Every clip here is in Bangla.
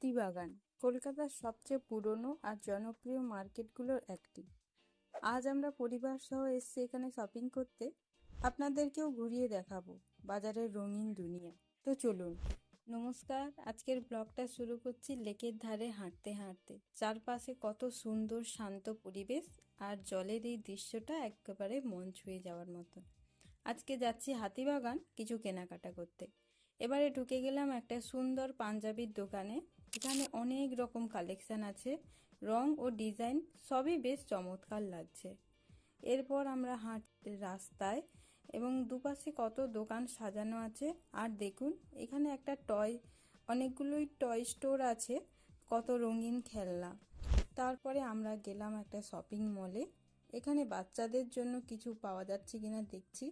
হাতিবাগান কলকাতার সবচেয়ে পুরনো আর জনপ্রিয় মার্কেটগুলোর একটি। আজ আমরা পরিবার সহ এসেছি এখানে শপিং করতে। আপনাদেরকেও ঘুরিয়ে দেখাবো বাজারের রঙিন দুনিয়া। তো চলুন। নমস্কার, আজকের ব্লগটা শুরু করছি লেকের ধারে হাঁটতে হাঁটতে। চারপাশে কত সুন্দর শান্ত পরিবেশ আর জলের এই দৃশ্যটা একেবারে মন ছুঁয়ে যাওয়ার মতো। আজকে যাচ্ছি হাতিবাগান কিছু কেনাকাটা করতে। এবারে ঢুকে গেলাম একটা সুন্দর পাঞ্জাবির দোকানে। এখানে অনেক রকম কালেকশন আছে, রং ও ডিজাইন সবই বেশ চমৎকার লাগছে। এরপর আমরা হাঁটতে রাস্তায় এবং দুপাশে কত দোকান সাজানো আছে। আর দেখুন এখানে একটা অনেকগুলোই টয় স্টোর আছে, কত রঙিন খেলনা। তারপরে আমরা গেলাম একটা শপিং মলে। এখানে বাচ্চাদের জন্য কিছু পাওয়া যাচ্ছে কিনা দেখছি।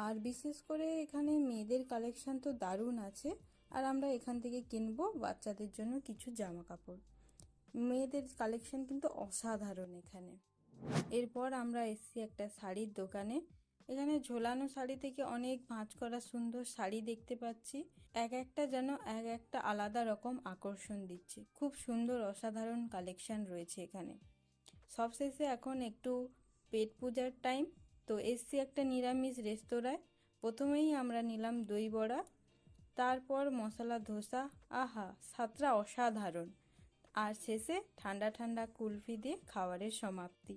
আর বিশেষ করে এখানে মেয়েদের কালেকশন তো দারুণ আছে। আর আমরা এখান থেকে কিনবো বাচ্চাদের জন্য কিছু জামা কাপড়। মেয়েদের কালেকশন কিন্তু অসাধারণ এখানে। এরপর আমরা এসেছি একটা শাড়ির দোকানে। এখানে ঝোলানো শাড়ি থেকে অনেক ভাঁজ করা সুন্দর শাড়ি দেখতে পাচ্ছি। এক একটা যেন এক একটা আলাদা রকম আকর্ষণ দিচ্ছে। খুব সুন্দর অসাধারণ কালেকশন রয়েছে এখানে। সবশেষে এখন একটু পেট পূজার টাইম, তো এসছি একটা নিরামিষ রেস্তোরাঁয়। প্রথমেই আমরা নিলাম দই বড়া, তারপর মশলা ধোসা। আহা, স্বাদটা অসাধারণ। আর শেষে ঠান্ডা ঠান্ডা কুলফি দিয়ে খাবারের সমাপ্তি।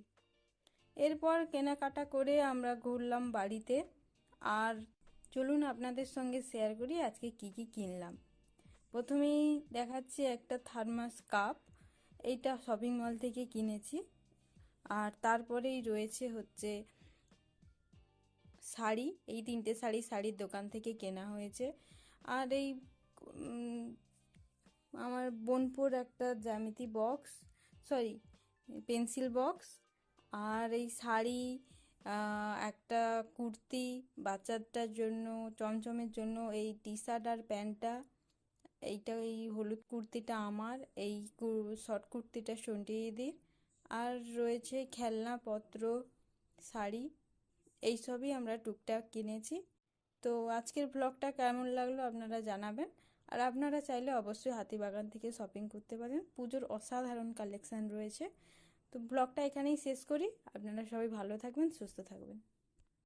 এরপর কেনাকাটা করে আমরা ঘুরলাম বাড়িতে। আর চলুন আপনাদের সঙ্গে শেয়ার করি আজকে কি কি কিনলাম। প্রথমেই দেখাচ্ছি একটা থার্মাস কাপ। এইটা শপিং মল থেকে কিনেছি। আর তারপরেই রয়েছে হচ্ছে শাড়ি। এই তিনটে শাড়ির দোকান থেকে কেনা হয়েছে। আর এই আমার বোনপুর একটা জ্যামিতি বক্স, পেন্সিল বক্স। আর এই শাড়ি, একটা কুর্তি বাচ্চাটার জন্য, চমচমের জন্য এই টি শার্ট আর প্যান্টটা। এই হলুদ কুর্তিটা আমার, এই শর্ট কুর্তিটা সন্টিদির। আর রয়েছে খেলনাপত্র, শাড়ি, এইসবই আমরা টুকটাক কিনেছি। তো আজকের ব্লগটা কেমন লাগলো আপনারা জানাবেন। আর আপনারা চাইলে অবশ্যই হাতিবাগান থেকে শপিং করতে পারেন, পুজোর অসাধারণ কালেকশন রয়েছে। তো ব্লগটা এখানেই শেষ করি। আপনারা সবাই ভালো থাকবেন, সুস্থ থাকবেন।